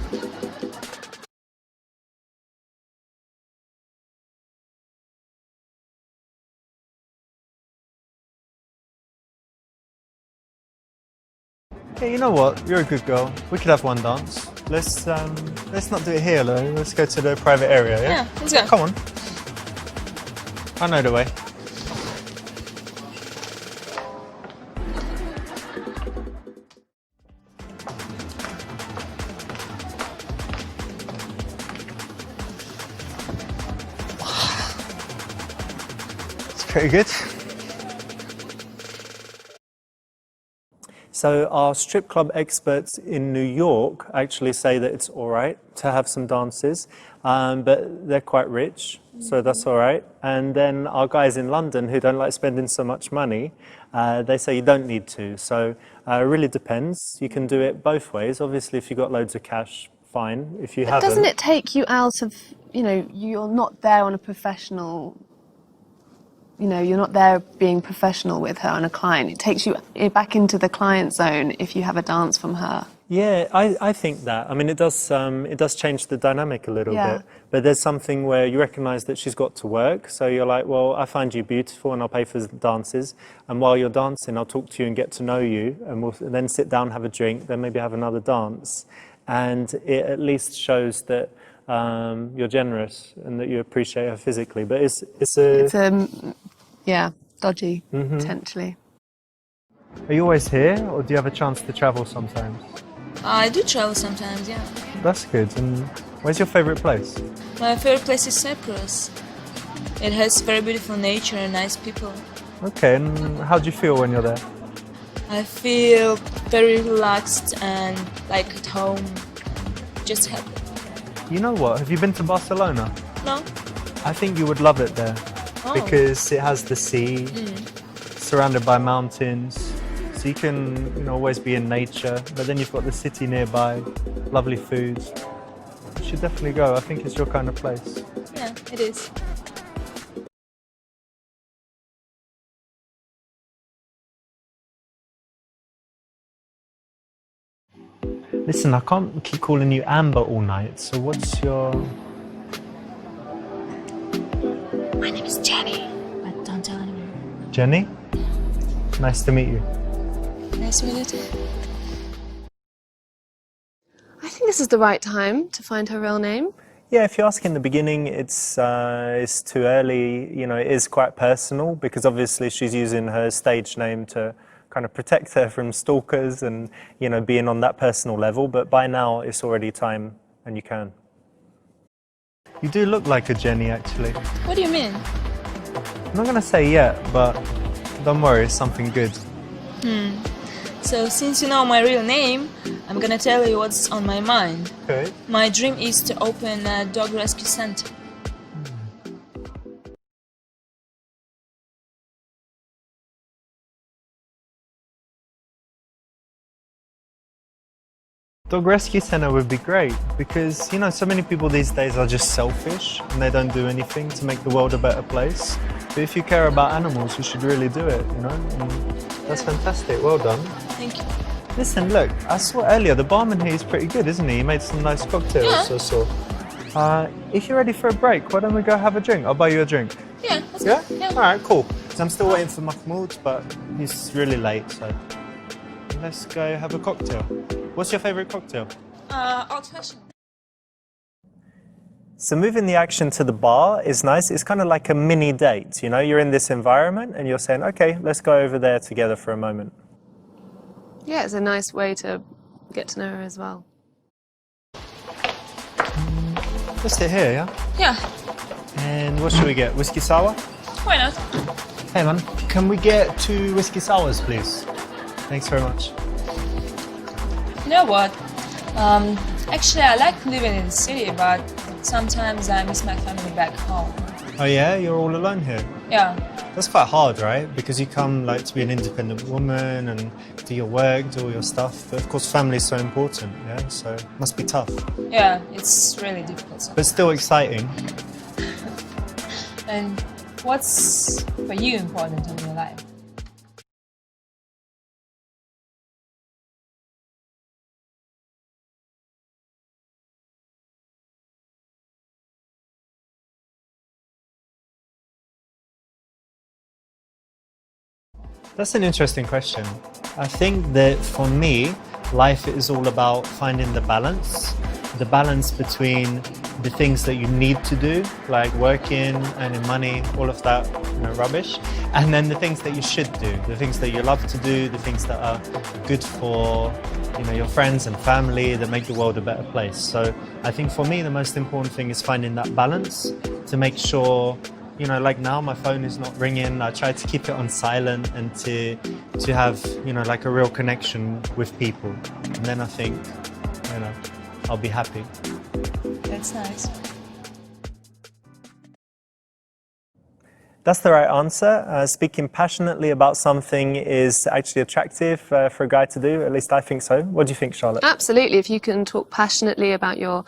Yeah, you know what? You're a good girl. We could have one dance. Let's not do it here, though. Let's go to the private area, yeah? Yeah, let's go. Come on. I know the way. It's pretty good. So our strip club experts in New York actually say that it's all right to have some dances, but they're quite rich, so that's all right. And then our guys in London who don't like spending so much money, they say you don't need to. So it really depends. You can do it both ways. Obviously, if you've got loads of cash, fine. If you haven't... Doesn't it take you out of, you know, you're not there on a professional... You know, you're not there being professional with her and a client. It takes you back into the client zone if you have a dance from her. Yeah, I think that. I mean, it does change the dynamic a little Yeah. bit. But there's something where you recognise that she's got to work. So you're like, well, I find you beautiful and I'll pay for the dances. And while you're dancing, I'll talk to you and get to know you. And we'll then sit down, have a drink, then maybe have another dance. And it at least shows that you're generous and that you appreciate her physically. But it's yeah, dodgy, potentially. Are you always here, or do you have a chance to travel sometimes? I do travel sometimes, yeah. That's good. And where's your favourite place? My favorite place is Cyprus. It has very beautiful nature and nice people. Okay, and how do you feel when you're there? I feel very relaxed and like at home. Just happy. You know what? Have you been to Barcelona? No? I think you would love it there. Oh. Because it has the sea, surrounded by mountains, so you can, you know, always be in nature, but then you've got the city nearby, lovely food. You should definitely go. I think it's your kind of place. Yeah, it is. Listen, I can't keep calling you Amber all night, so what's your... My name is Jenny, but don't tell anyone. Jenny? Nice to meet you. Nice to meet you too. I think this is the right time to find her real name. Yeah, if you ask in the beginning, it's too early. You know, it is quite personal because obviously she's using her stage name to kind of protect her from stalkers and, you know, being on that personal level. But by now, it's already time, and you can. You do look like a Jenny, actually. What do you mean? I'm not gonna say yet, but don't worry, it's something good. So since you know my real name, I'm gonna tell you what's on my mind. Okay. My dream is to open a dog rescue center. Dog rescue center would be great because, you know, so many people these days are just selfish and they don't do anything to make the world a better place. But if you care about animals, you should really do it, you know? And that's fantastic. Well done. Thank you. Listen, look, I saw earlier the barman here is pretty good, isn't he? He made some nice cocktails, I saw. If you're ready for a break, why don't we go have a drink? I'll buy you a drink. Yeah, let's Yeah? go. Yeah. All right, cool. 'Cause I'm still waiting for Mahmoud, but he's really late, so let's go have a cocktail. What's your favorite cocktail? Old-fashioned. So moving the action to the bar is nice. It's kind of like a mini date, you know? You're in this environment and you're saying, okay, let's go over there together for a moment. Yeah, it's a nice way to get to know her as well. Let's sit here, yeah? Yeah, And what should we get? Whiskey sour? why not? Hey man, can we get 2 whiskey sours, please? Thanks very much. You know what? Actually, I like living in the city, but sometimes I miss my family back home. Oh yeah, you're all alone here? Yeah. That's quite hard, right? Because you come like to be an independent woman and do your work, do all your stuff. But of course, family is so important, yeah? So it must be tough. Yeah, it's really difficult. But still exciting. And what's for you important in your life? That's an interesting question. I think that for me, life is all about finding the balance between the things that you need to do, like working, earning money, all of that, you know, rubbish, and then the things that you should do, the things that you love to do, the things that are good for, you know, your friends and family, that make the world a better place. So I think for me, the most important thing is finding that balance to make sure, you know, like now my phone is not ringing. I try to keep it on silent and to have, you know, like a real connection with people. And then I think, you know, I'll be happy. That's nice. That's the right answer. Speaking passionately about something is actually attractive for a guy to do. At least I think so. What do you think, Charlotte? Absolutely. If you can talk passionately about your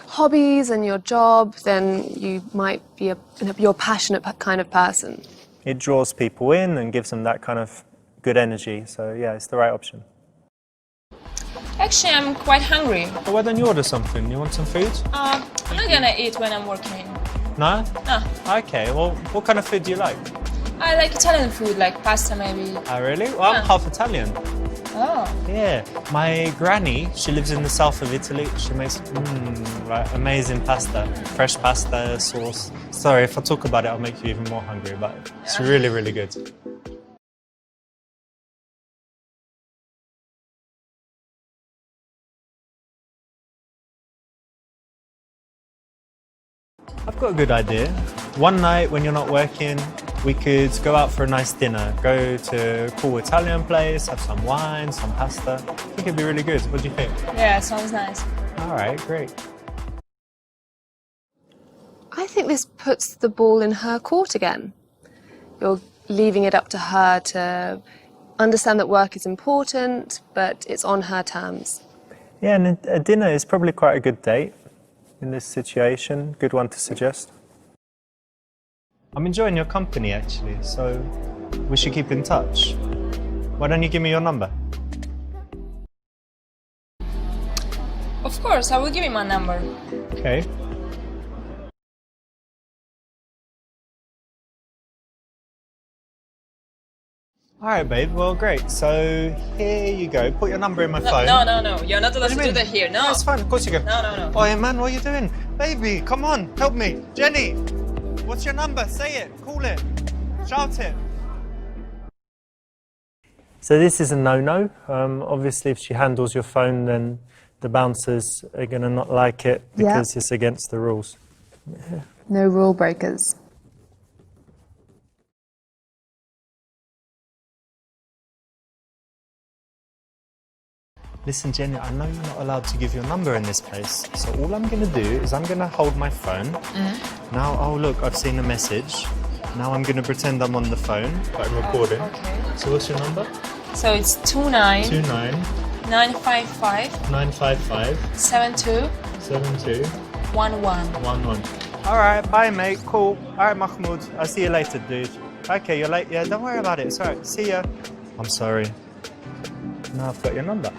hobbies and your job, then you might be you're a passionate kind of person. It draws people in and gives them that kind of good energy. So yeah, it's the right option. Actually, I'm quite hungry. Well, why don't you order something? You want some food? I'm not gonna eat when I'm working. No? No. Okay, well, what kind of food do you like? I like Italian food, like pasta maybe. Oh, really? Well, I'm half Italian. Oh. Yeah, my granny, she lives in the south of Italy. She makes like amazing pasta, fresh pasta sauce. Sorry, if I talk about it, I'll make you even more hungry, but it's really, really good. I've got a good idea. One night when you're not working, we could go out for a nice dinner. Go to a cool Italian place, have some wine, some pasta. I think it'd be really good. What do you think? Yeah, sounds nice. All right, great. I think this puts the ball in her court again. You're leaving it up to her to understand that work is important, but it's on her terms. Yeah, and a dinner is probably quite a good date in this situation. Good one to suggest. I'm enjoying your company, actually, so we should keep in touch. Why don't you give me your number? Of course, I will give you my number. Okay. All right, babe. Well, great. So here you go. Put your number in my phone. No. You're not allowed to do that here. No. That's fine. Of course you can. No. Oh, yeah, man, what are you doing? Baby, come on. Help me. Jenny, what's your number? Say it. Call it. Shout it. So this is a no-no. Obviously, if she handles your phone, then the bouncers are going to not like it because it's against the rules. No rule breakers. Listen, Jenny, I know you're not allowed to give your number in this place. So all I'm going to do is I'm going to hold my phone. Now, oh, look, I've seen a message. Now I'm going to pretend I'm on the phone, but I'm recording. Okay. So what's your number? So it's 29 29 955 955 72 72 11. 11. All right, bye, mate. Cool. All right, Mahmoud. I'll see you later, dude. Okay, you're late. Yeah, don't worry about it. It's all right. See ya. I'm sorry. Now I've got your number.